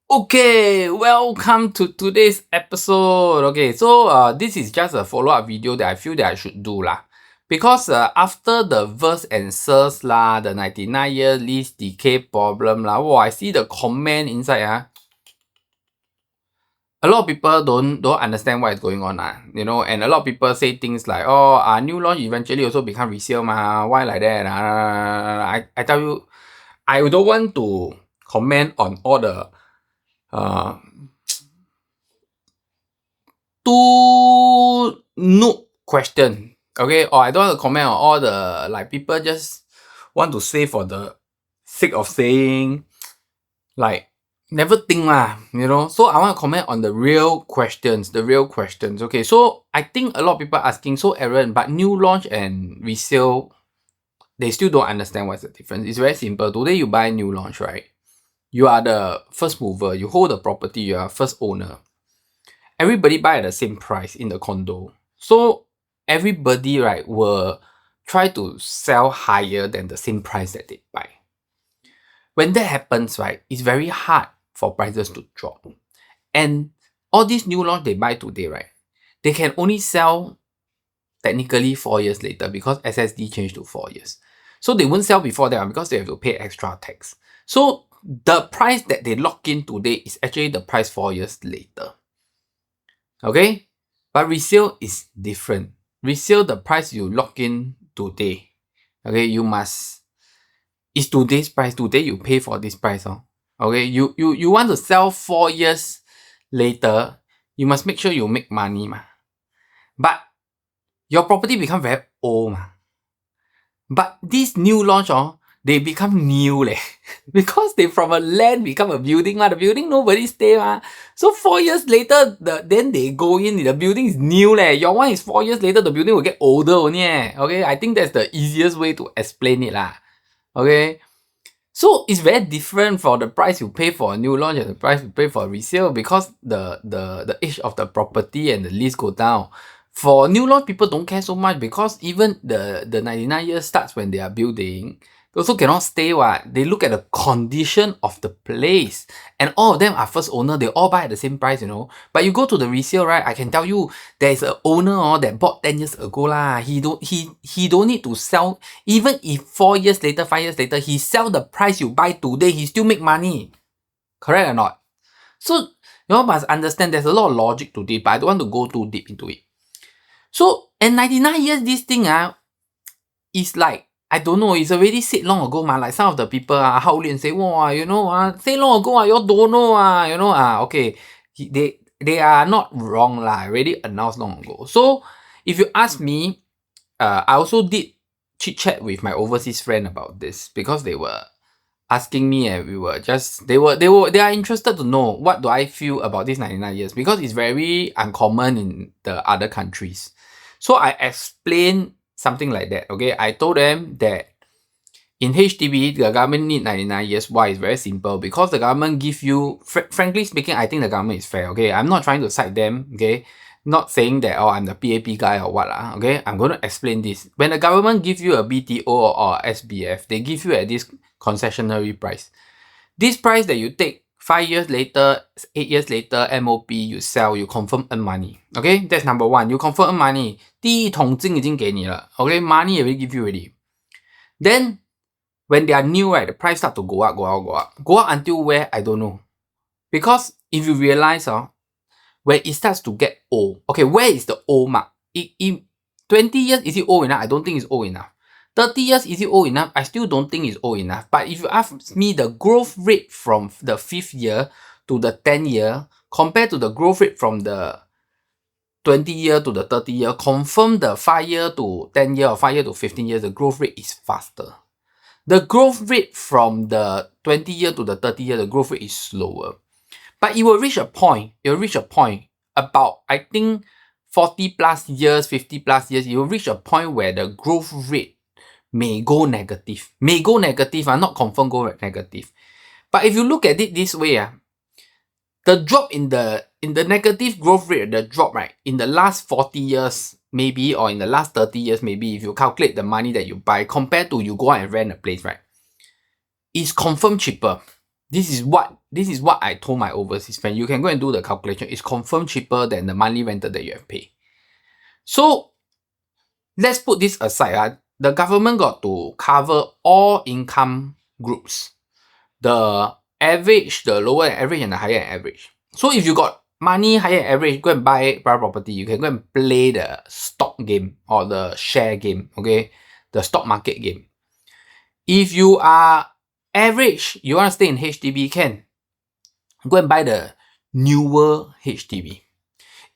Okay, welcome to today's episode. Okay, so this is just a follow-up video that I feel that I should do lah. Because after the VERS and SERS lah, the 99-year lease decay problem lah, wow, I see the comment inside a lot of people don't understand what is going on you know, and a lot of people say things like, oh, new launch eventually also become resale mah, why like that? I tell you, I don't want to comment on all the too noob question, okay? Or I don't want to comment on all the like people just want to say for the sake of saying, like never think lah, you know. So I want to comment on the real questions, okay? So I think a lot of people asking, so Aaron, but new launch and resale, they still don't understand what's the difference. It's very simple. Today you buy new launch, right? You are the first mover, you hold the property, you are first owner. Everybody buy at the same price in the condo. So everybody, right, will try to sell higher than the same price that they buy. When that happens, right, it's very hard for prices to drop. And all these new launch they buy today, right, they can only sell technically 4 years later because SSD changed to 4 years. So they won't sell before that because they have to pay extra tax. So the price that they lock in today is actually the price 4 years later. Okay? But resale is different. Resale, the price you lock in today, okay, you must, it's today's price. Today you pay for this price. Okay, you want to sell 4 years later, you must make sure you make money. But your property become very old. But this new launch, they become new because they from a land become a building. The building nobody stay. So 4 years later, then they go in, the building is new. Your one is 4 years later, the building will get older only. Okay, I think that's the easiest way to explain it. Okay, so it's very different for the price you pay for a new launch and the price you pay for a resale because the age of the property and the lease go down. For new launch, people don't care so much because even the 99 years starts when they are building. They also cannot stay. They look at the condition of the place. And all of them are first owner. They all buy at the same price, you know. But you go to the resale, right? I can tell you, there's an owner that bought 10 years ago. He don't need to sell. Even if 4 years later, 5 years later, he sell the price you buy today, he still make money. Correct or not? So you all must understand there's a lot of logic to this, but I don't want to go too deep into it. So, and 99 years, this thing is like, I don't know, it's already said long ago, like some of the people, Hao Lian say, wow, you know, say long ago, you all don't know, you know, okay, they are not wrong, already announced long ago. So, if you ask me, I also did chit-chat with my overseas friend about this because they were asking me and we were just, they are interested to know what do I feel about this 99 years because it's very uncommon in the other countries. So I explained something like that, okay? I told them that in HDB, the government need 99 years. Why? It's very simple. Because the government give you, frankly speaking, I think the government is fair, okay? I'm not trying to cite them, okay? Not saying that, oh, I'm the PAP guy or what, okay? I'm going to explain this. When the government give you a BTO or SBF, they give you at this concessionary price. This price that you take 5 years later, 8 years later, MOP, you sell, you confirm earn money. Okay, that's number one. You confirm earn money. 第一桶金已经给你了. Okay, money already give you already. Then, when they are new, right, the price start to go up. Go up until where? I don't know. Because if you realize, when it starts to get old, okay, where is the old mark? 20 years, is it old enough? I don't think it's old enough. 30 years, is it old enough? I still don't think it's old enough. But if you ask me the growth rate from the 5th year to the 10th year, compared to the growth rate from the 20 year to the 30 year, confirm the 5 year to 10 year or 5 year to 15 years, the growth rate is faster. The growth rate from the 20 year to the 30 year, the growth rate is slower. But it will reach a point, about, I think, 40 plus years, 50 plus years, it will reach a point where the growth rate may go negative. May go negative, not confirm go negative. But if you look at it this way, the drop in the negative growth rate, the drop, right, in the last 40 years, maybe, or in the last 30 years, maybe, if you calculate the money that you buy compared to you go out and rent a place, right, is confirmed cheaper. This is what I told my overseas friend. You can go and do the calculation. It's confirmed cheaper than the monthly rental that you have paid. So let's put this aside. The government got to cover all income groups. The average, the lower average, and the higher average. So if you got money, higher average, go and buy private property. You can go and play the stock game or the share game, okay? The stock market game. If you are average, you want to stay in HDB, can. Go and buy the newer HDB.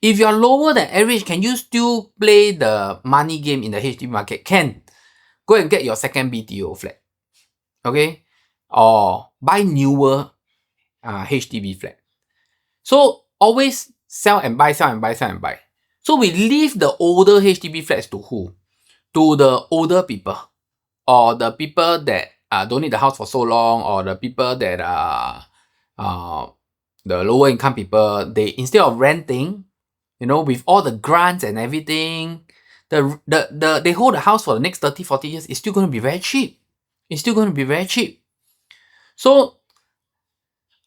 If you are lower than average, can you still play the money game in the HDB market? Can. Go and get your second BTO flat. Okay? Or buy newer HDB flat. So always sell and buy, sell and buy, sell and buy. So we leave the older HDB flats to who? To the older people. Or the people that don't need the house for so long, or the people that are the lower income people, they instead of renting, you know, with all the grants and everything, they hold the house for the next 30, 40 years. It's still going to be very cheap. It's still going to be very cheap. So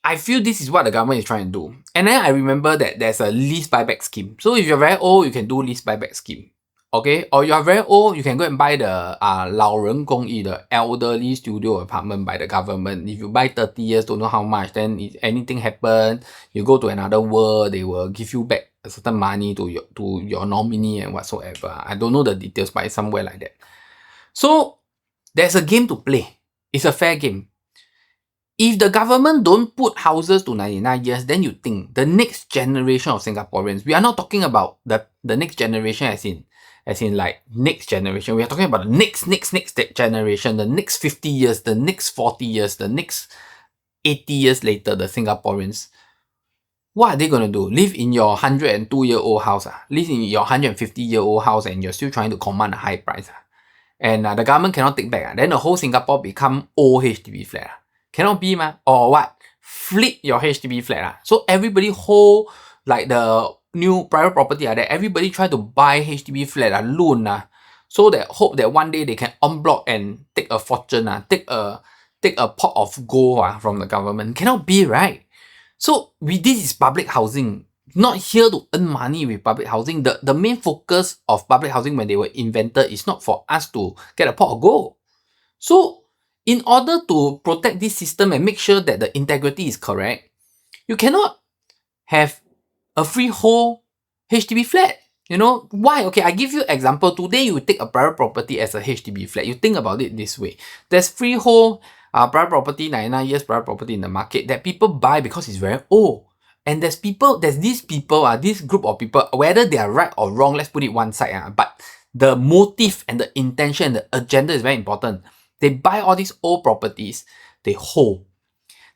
I feel this is what the government is trying to do. And then I remember that there's a lease buyback scheme. So if you're very old, you can do lease buyback scheme. Okay? Or you are very old, you can go and buy the 老人公寓, the elderly studio apartment by the government. If you buy 30 years, don't know how much, then if anything happen, you go to another world, they will give you back a certain money to your nominee and whatsoever. I don't know the details, but it's somewhere like that. So there's a game to play. It's a fair game. If the government don't put houses to 99 years, then you think the next generation of Singaporeans, we are not talking about the next generation as in like next generation. We are talking about the next generation, the next 50 years, the next 40 years, the next 80 years later, the Singaporeans. What are they going to do? Live in your 102-year-old house? Live in your 150-year-old house and you're still trying to command a high price? And the government cannot take back. Then the whole Singapore become old HDB flat. Cannot be, ma. Or what? Flip your HDB flat. So everybody hold like the new private property that everybody try to buy HDB flat loan so that hope that one day they can unblock and take a fortune take a pot of gold from the government. Cannot be, right? So this is public housing. Not here to earn money with public housing. The main focus of public housing when they were invented is not for us to get a pot of gold. So in order to protect this system and make sure that the integrity is correct, you cannot have a freehold HDB flat. You know, why? Okay, I give you an example. Today, you take a private property as a HDB flat. You think about it this way. There's freehold private property, 99 years private property in the market that people buy because it's very old. And there's these people, this group of people, whether they are right or wrong, let's put it one side. But the motive and the intention, the agenda is very important. They buy all these old properties, they hold.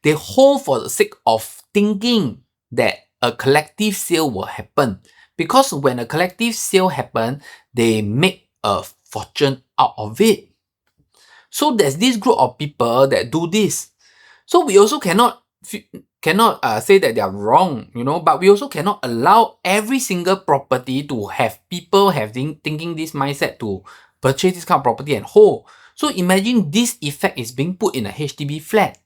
They hold for the sake of thinking that a collective sale will happen. Because when a collective sale happens, they make a fortune out of it. So there's this group of people that do this. So we also cannot say that they are wrong, you know, but we also cannot allow every single property to have people thinking this mindset to purchase this kind of property and hold. So imagine this effect is being put in a HDB flat.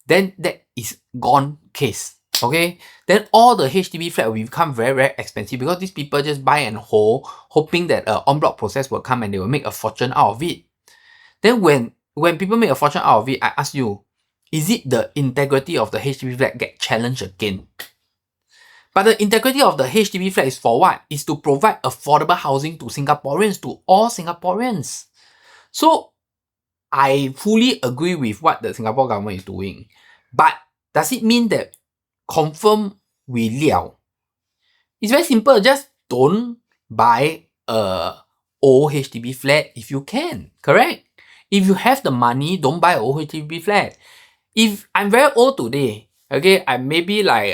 Then that is gone case. Okay? Then all the HDB flat will become very, very expensive because these people just buy and hold, hoping that an en bloc process will come and they will make a fortune out of it. Then when people make a fortune out of it, I ask you, is it the integrity of the HDB flat get challenged again? But the integrity of the HDB flat is for what? It's to provide affordable housing to Singaporeans, to all Singaporeans. So I fully agree with what the Singapore government is doing. But does it mean that confirm we liao? It's very simple. Just don't buy a old HDB flat if you can. Correct? If you have the money, don't buy an old HDB flat. If I'm very old today, okay, I'm maybe like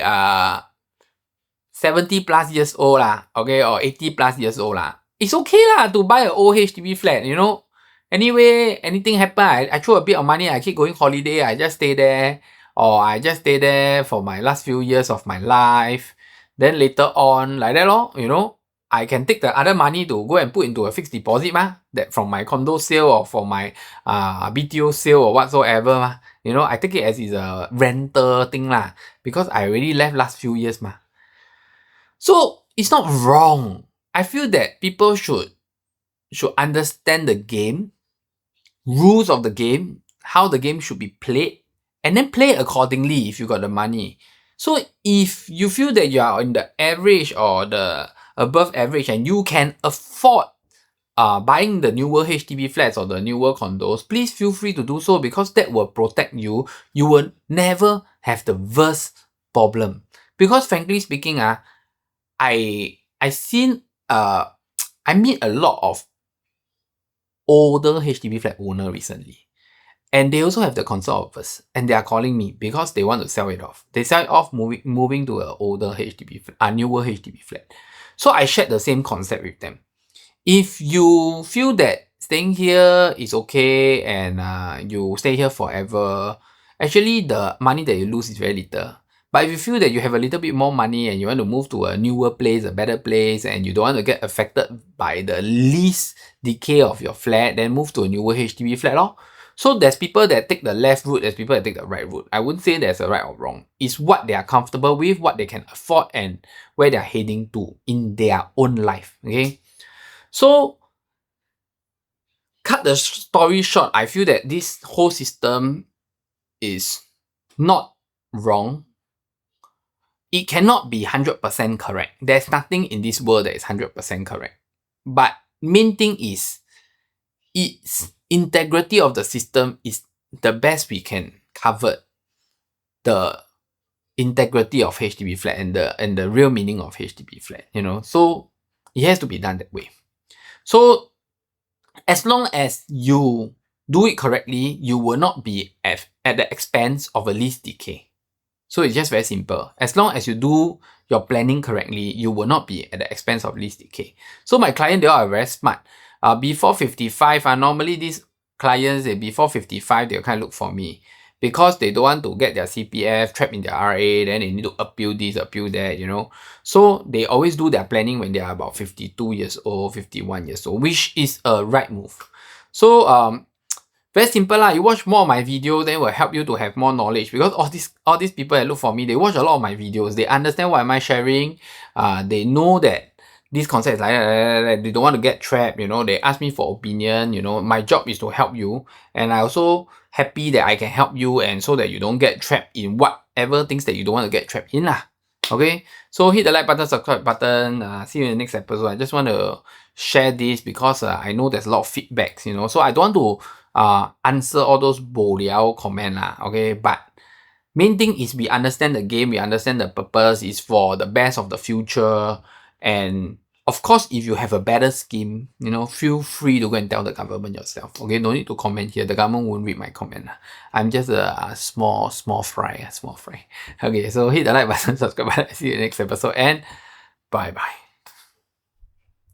70 plus years old okay, or 80 plus years old it's okay to buy an old HDB flat, you know. Anyway, anything happen, I throw a bit of money, I keep going holiday, I just stay there, or I just stay there for my last few years of my life. Then later on, like that you know, I can take the other money to go and put into a fixed deposit that from my condo sale or for my BTO sale or whatsoever You know, I take it as is a rental thing because I already left last few years So it's not wrong. I feel that people should understand the game, rules of the game, how the game should be played, and then play accordingly if you got the money. So if you feel that you are in the average or the above average and you can afford buying the newer HDB flats or the newer condos, please feel free to do so because that will protect you. You will never have the VERS problem. Because frankly speaking, I seen I meet a lot of older HDB flat owner recently. And they also have the concept of VERS. And they are calling me because they want to sell it off. They sell it off moving to a older HDB flat, newer HDB flat. So I shared the same concept with them. If you feel that staying here is okay and you stay here forever, actually the money that you lose is very little. But if you feel that you have a little bit more money and you want to move to a newer place, a better place, and you don't want to get affected by the lease decay of your flat, then move to a newer HDB flat. So there's people that take the left route, there's people that take the right route. I wouldn't say there's a right or wrong. It's what they are comfortable with, what they can afford, and where they're heading to in their own life. Okay. So, cut the story short, I feel that this whole system is not wrong. It cannot be 100% correct. There's nothing in this world that is 100% correct. But main thing is, its integrity of the system is the best we can cover the integrity of HDB flat and the real meaning of HDB flat. So it has to be done that way. So as long as you do it correctly, you will not be at the expense of a lease decay. So it's just very simple. As long as you do your planning correctly, you will not be at the expense of lease decay. So my client, they are very smart. Before 55, normally these clients, before 55, they'll kind of look for me because they don't want to get their CPF trapped in their RA, then they need to appeal this, appeal that, So they always do their planning when they are about 52 years old, 51 years old, which is a right move. So very simple You watch more of my videos, then will help you to have more knowledge because all these people that look for me, they watch a lot of my videos. They understand what am I sharing. They know that this concept is like that. They don't want to get trapped. They ask me for opinion. My job is to help you, and I also happy that I can help you, and so that you don't get trapped in whatever things that you don't want to get trapped in Okay, so hit the like button, subscribe button. See you in the next episode. I just want to share this because I know there's a lot of feedbacks. So I don't want to answer all those bo liao comment okay, but main thing is we understand the game, we understand the purpose is for the best of the future, and of course if you have a better scheme, feel free to go and tell the government yourself. Okay, no need to comment here, the government won't read my comment. I'm just a small fry. Okay, so hit the like button, subscribe button, see you in the next episode, and bye bye.